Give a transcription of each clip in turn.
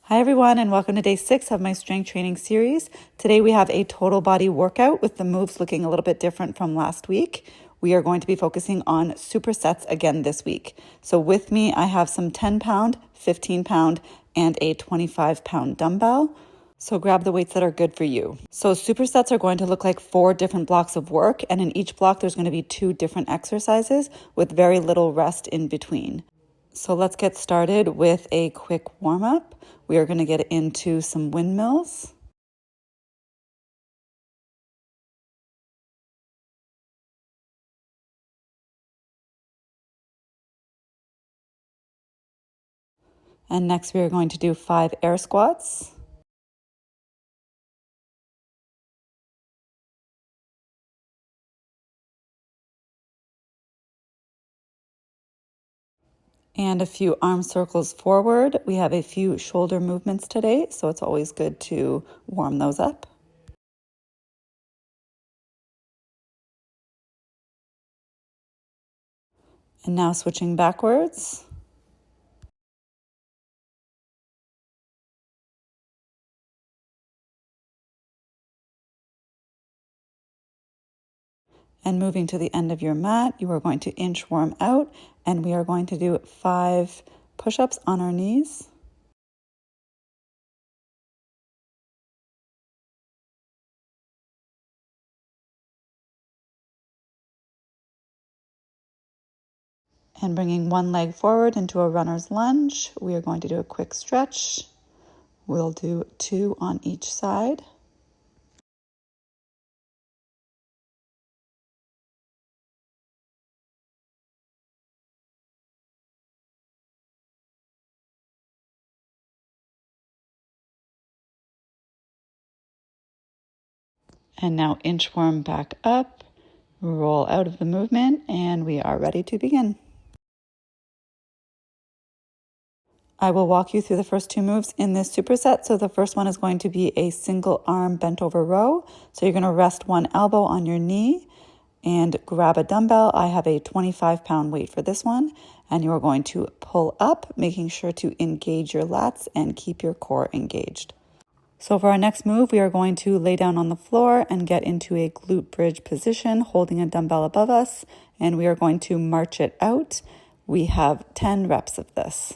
Hi everyone, and welcome to day 6 of my strength training series. Today we have a total body workout with the moves looking a little bit different from last week. We are going to be focusing on supersets again this week. So with me, I have some 10-pound, 15-pound, and a 25-pound dumbbell. So grab the weights that are good for you. So supersets are going to look like 4 different blocks of work, and in each block there's going to be 2 different exercises with very little rest in between. So let's get started with a quick warm-up. We are going to get into some windmills. And next we are going to do 5 air squats. And a few arm circles forward. We have a few shoulder movements today, so it's always good to warm those up. And now switching backwards. And moving to the end of your mat, you are going to inchworm out, and we are going to do 5 push-ups on our knees. And bringing one leg forward into a runner's lunge, we are going to do a quick stretch. We'll do 2 on each side. And now inchworm back up, roll out of the movement, and we are ready to begin. I will walk you through the first 2 moves in this superset. So the first one is going to be a single arm bent over row. So you're going to rest one elbow on your knee and grab a dumbbell. I have a 25-pound weight for this one. And you are going to pull up, making sure to engage your lats and keep your core engaged. So for our next move, we are going to lay down on the floor and get into a glute bridge position, holding a dumbbell above us, and we are going to march it out. We have 10 reps of this.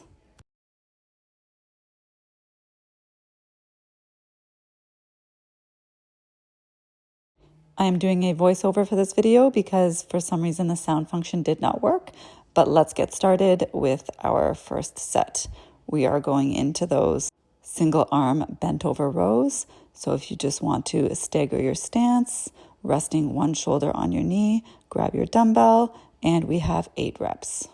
I am doing a voiceover for this video because for some reason the sound function did not work, but let's get started with our first set. We are going into those single arm bent over rows. So if you just want to stagger your stance, resting one shoulder on your knee, grab your dumbbell, and we have 8 reps.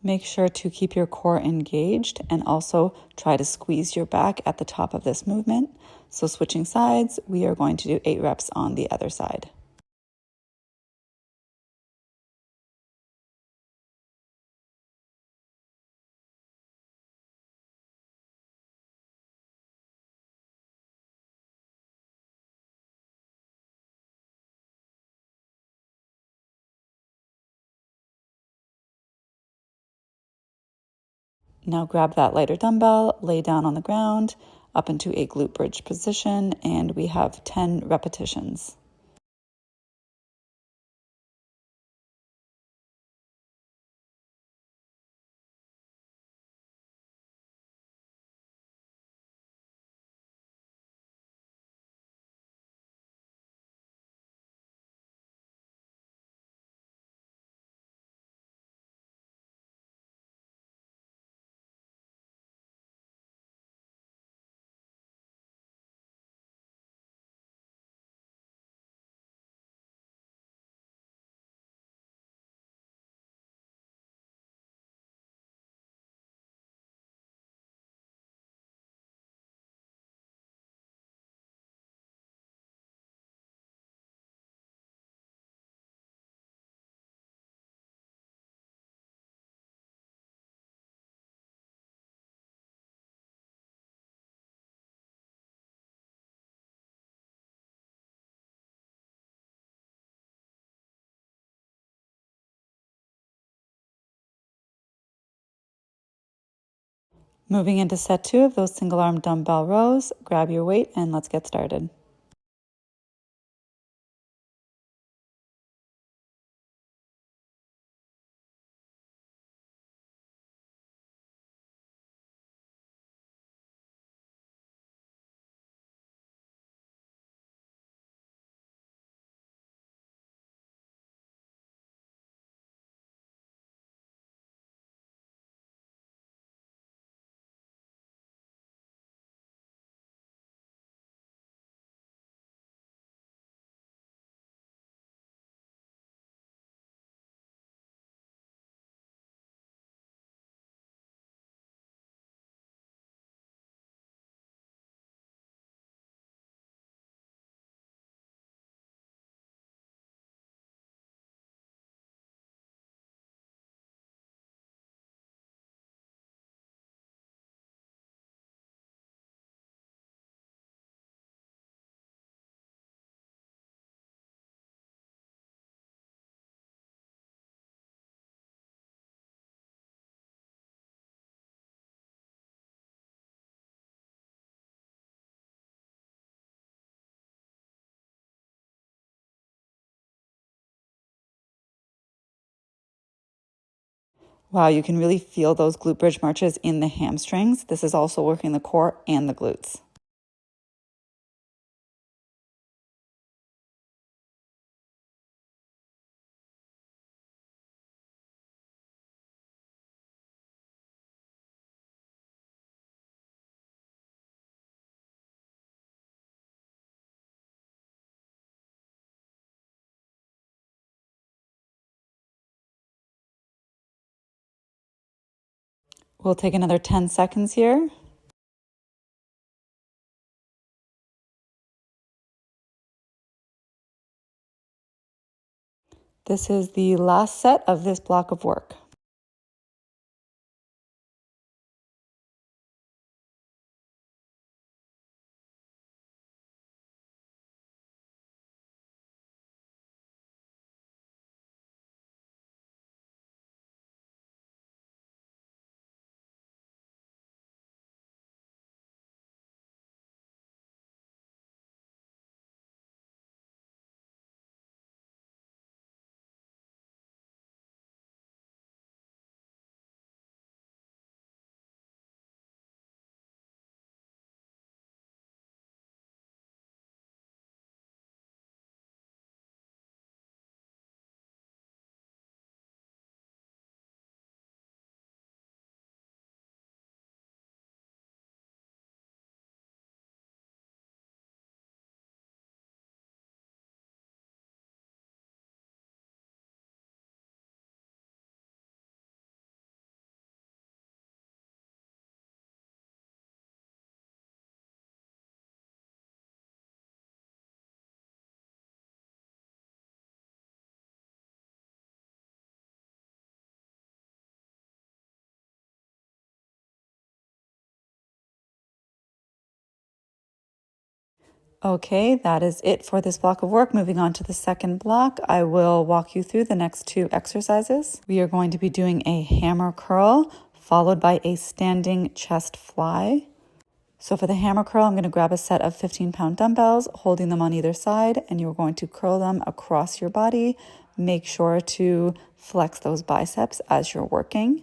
Make sure to keep your core engaged and also try to squeeze your back at the top of this movement. So switching sides, we are going to do 8 reps on the other side. Now grab that lighter dumbbell, lay down on the ground, up into a glute bridge position, and we have 10 repetitions. Moving into set 2 of those single arm dumbbell rows, grab your weight and let's get started. Wow, you can really feel those glute bridge marches in the hamstrings. This is also working the core and the glutes. We'll take another 10 seconds here. This is the last set of this block of work. Okay, that is it for this block of work. Moving on to the second block, I will walk you through the next 2 exercises. We are going to be doing a hammer curl followed by a standing chest fly. So for the hammer curl, I'm going to grab a set of 15-pound dumbbells, holding them on either side, and you're going to curl them across your body. Make sure to flex those biceps as you're working.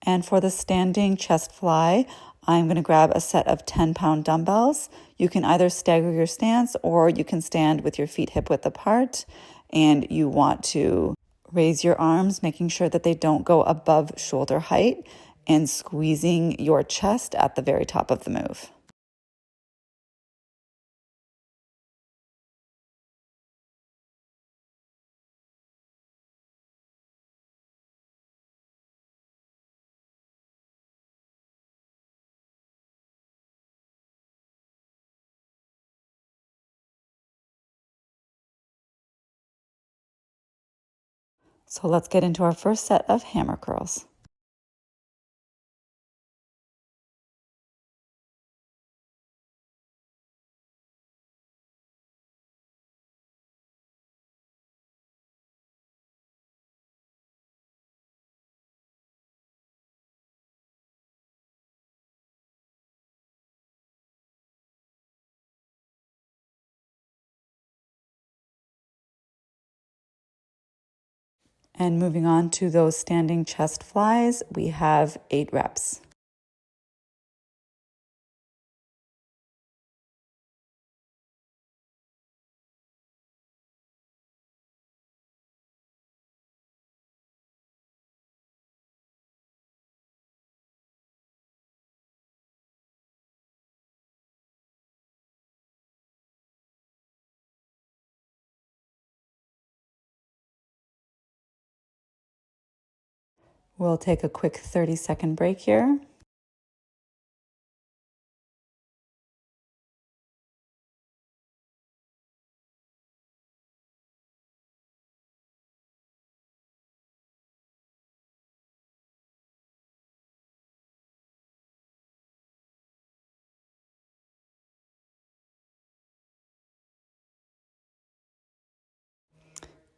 And for the standing chest fly, I'm going to grab a set of 10-pound dumbbells. You can either stagger your stance or you can stand with your feet hip width apart, and you want to raise your arms, making sure that they don't go above shoulder height and squeezing your chest at the very top of the move. So let's get into our first set of hammer curls. And moving on to those standing chest flies, we have 8 reps. We'll take a quick 30-second break here.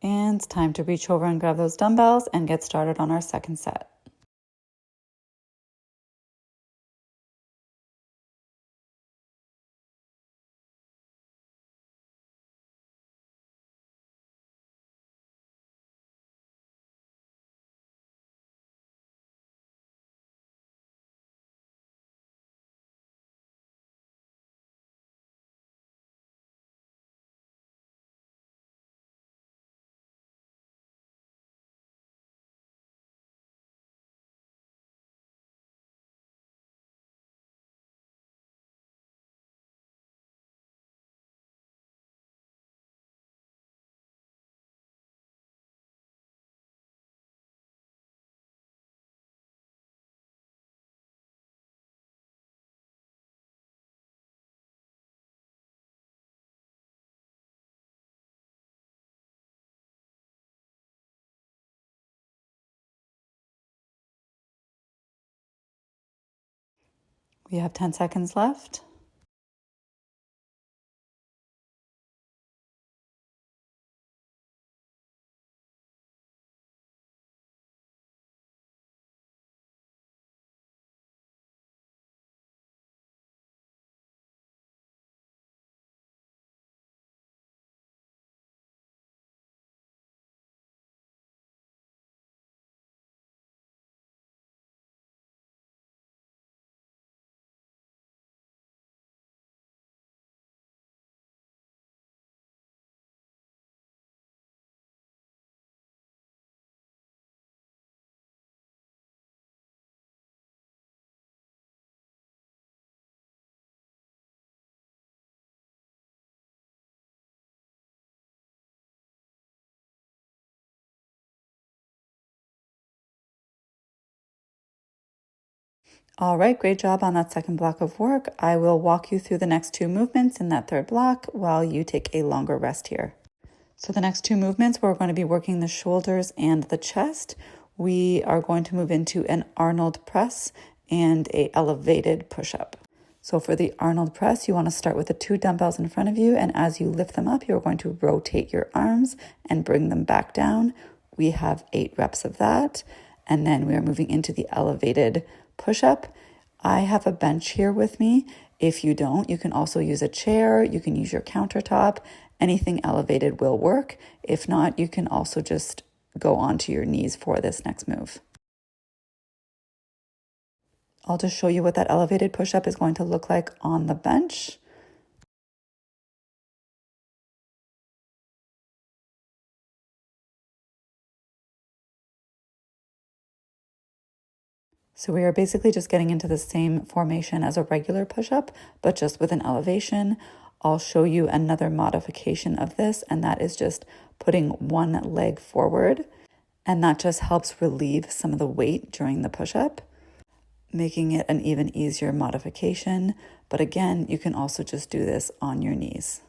And it's time to reach over and grab those dumbbells and get started on our second set. We have 10 seconds left. All right, great job on that second block of work. I will walk you through the next 2 movements in that third block while you take a longer rest here. So the next 2 movements, we're going to be working the shoulders and the chest. We are going to move into an Arnold press and a elevated push-up. So for the Arnold press, you want to start with the 2 dumbbells in front of you, and as you lift them up, you're going to rotate your arms and bring them back down. We have 8 reps of that, and then we are moving into the elevated push-up. I have a bench here with me. If you don't, you can also use a chair, you can use your countertop. Anything elevated will work. If not, you can also just go onto your knees for this next move. I'll just show you what that elevated push-up is going to look like on the bench. So we are basically just getting into the same formation as a regular push-up, but just with an elevation. I'll show you another modification of this, and that is just putting one leg forward. And that just helps relieve some of the weight during the push-up, making it an even easier modification. But again, you can also just do this on your knees.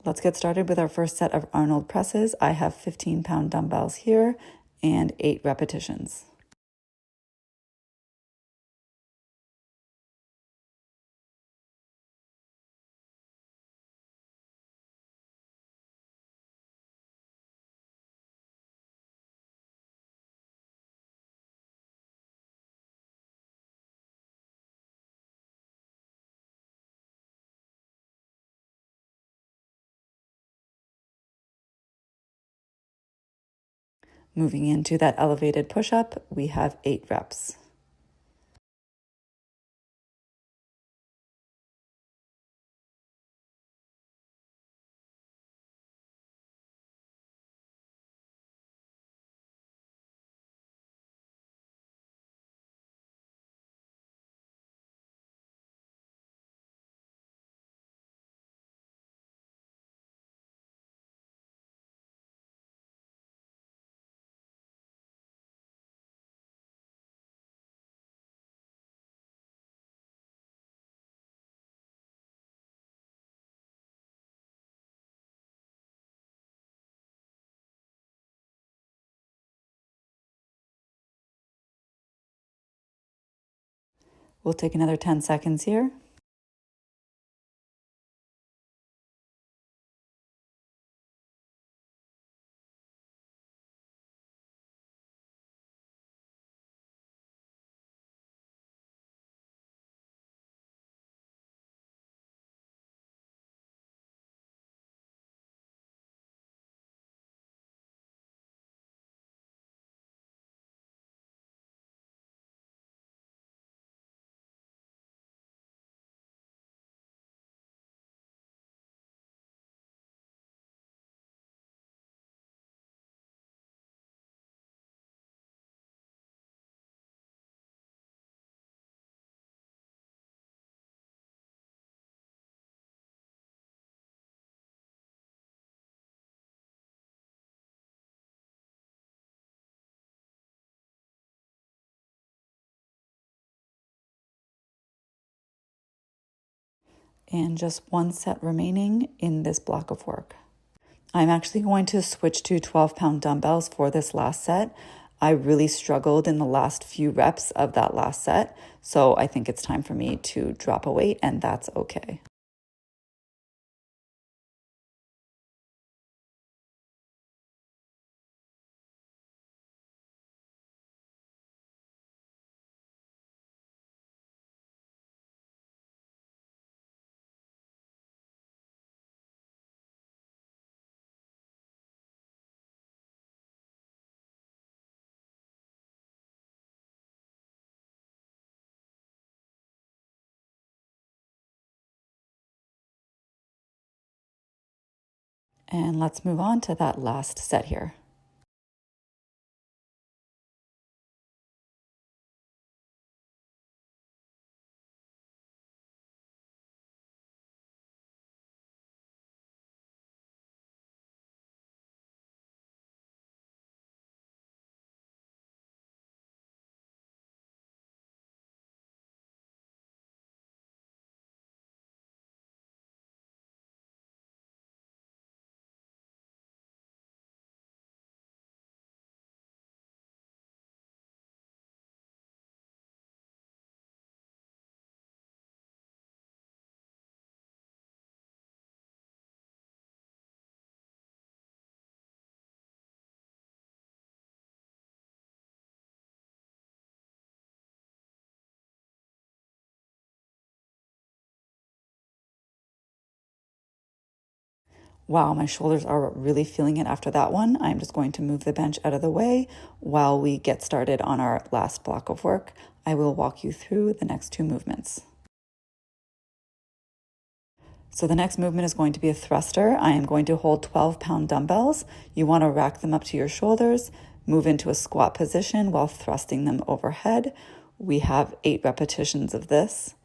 Let's get started with our first set of Arnold presses. I have 15-pound dumbbells here and 8 repetitions. Moving into that elevated push-up, we have 8 reps. We'll take another 10 seconds here. And just 1 set remaining in this block of work. I'm actually going to switch to 12-pound dumbbells for this last set. I really struggled in the last few reps of that last set, so I think it's time for me to drop a weight, and that's okay. And let's move on to that last set here. Wow, my shoulders are really feeling it after that one. I'm just going to move the bench out of the way while we get started on our last block of work. I will walk you through the next 2 movements. So the next movement is going to be a thruster. I am going to hold 12-pound dumbbells. You want to rack them up to your shoulders, move into a squat position while thrusting them overhead. We have 8 repetitions of this.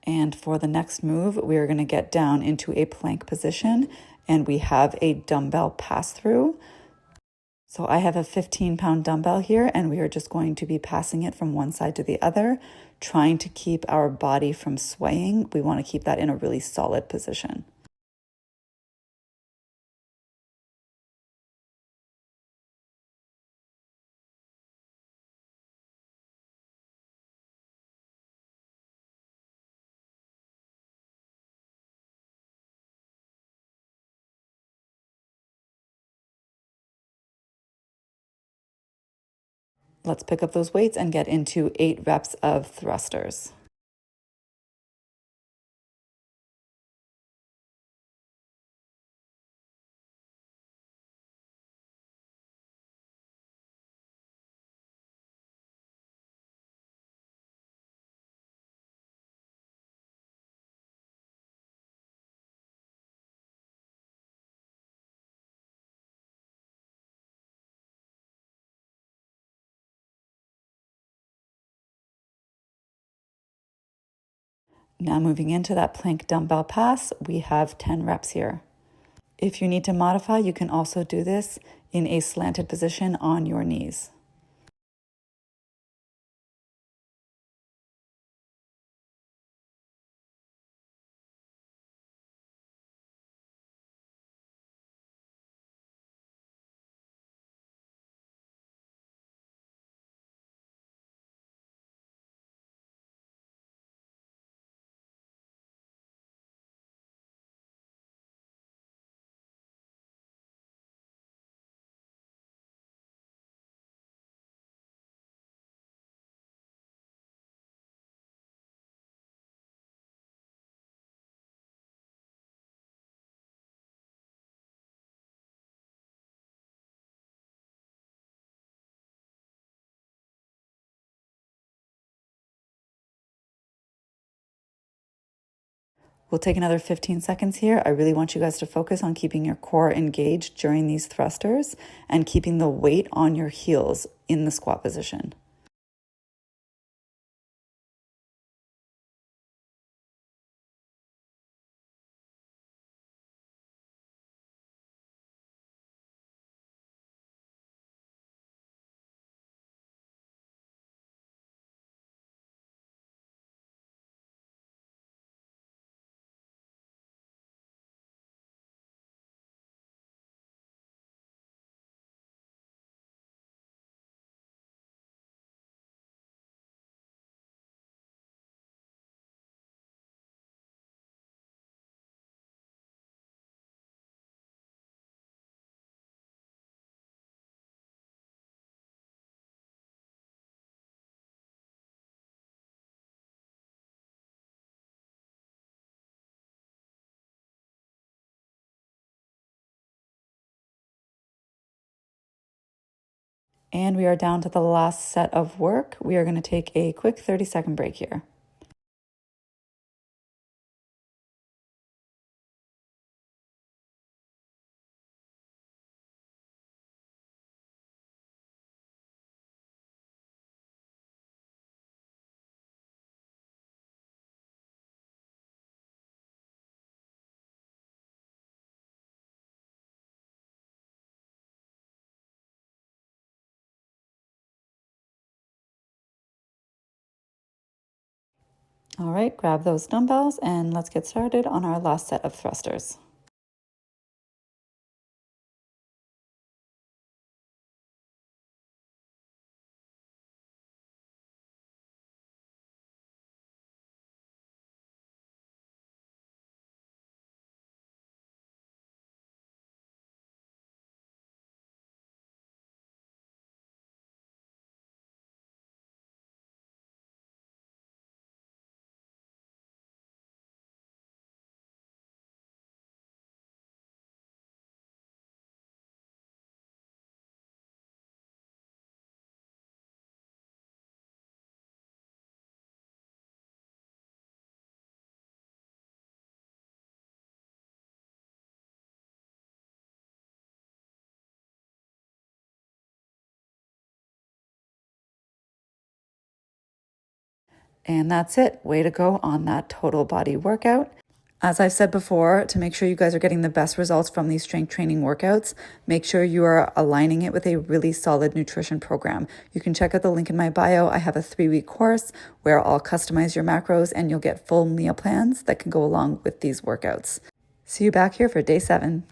And for the next move, we are going to get down into a plank position, and we have a dumbbell pass through. So I have a 15-pound dumbbell here, and we are just going to be passing it from one side to the other, trying to keep our body from swaying. We want to keep that in a really solid position. Let's pick up those weights and get into 8 reps of thrusters. Now moving into that plank dumbbell pass, we have 10 reps here. If you need to modify, you can also do this in a slanted position on your knees. We'll take another 15 seconds here. I really want you guys to focus on keeping your core engaged during these thrusters and keeping the weight on your heels in the squat position. And we are down to the last set of work. We are going to take a quick 30-second break here. All right, grab those dumbbells and let's get started on our last set of thrusters. And that's it. Way to go on that total body workout. As I've said before, to make sure you guys are getting the best results from these strength training workouts, make sure you are aligning it with a really solid nutrition program. You can check out the link in my bio. I have a 3-week course where I'll customize your macros and you'll get full meal plans that can go along with these workouts. See you back here for day 7.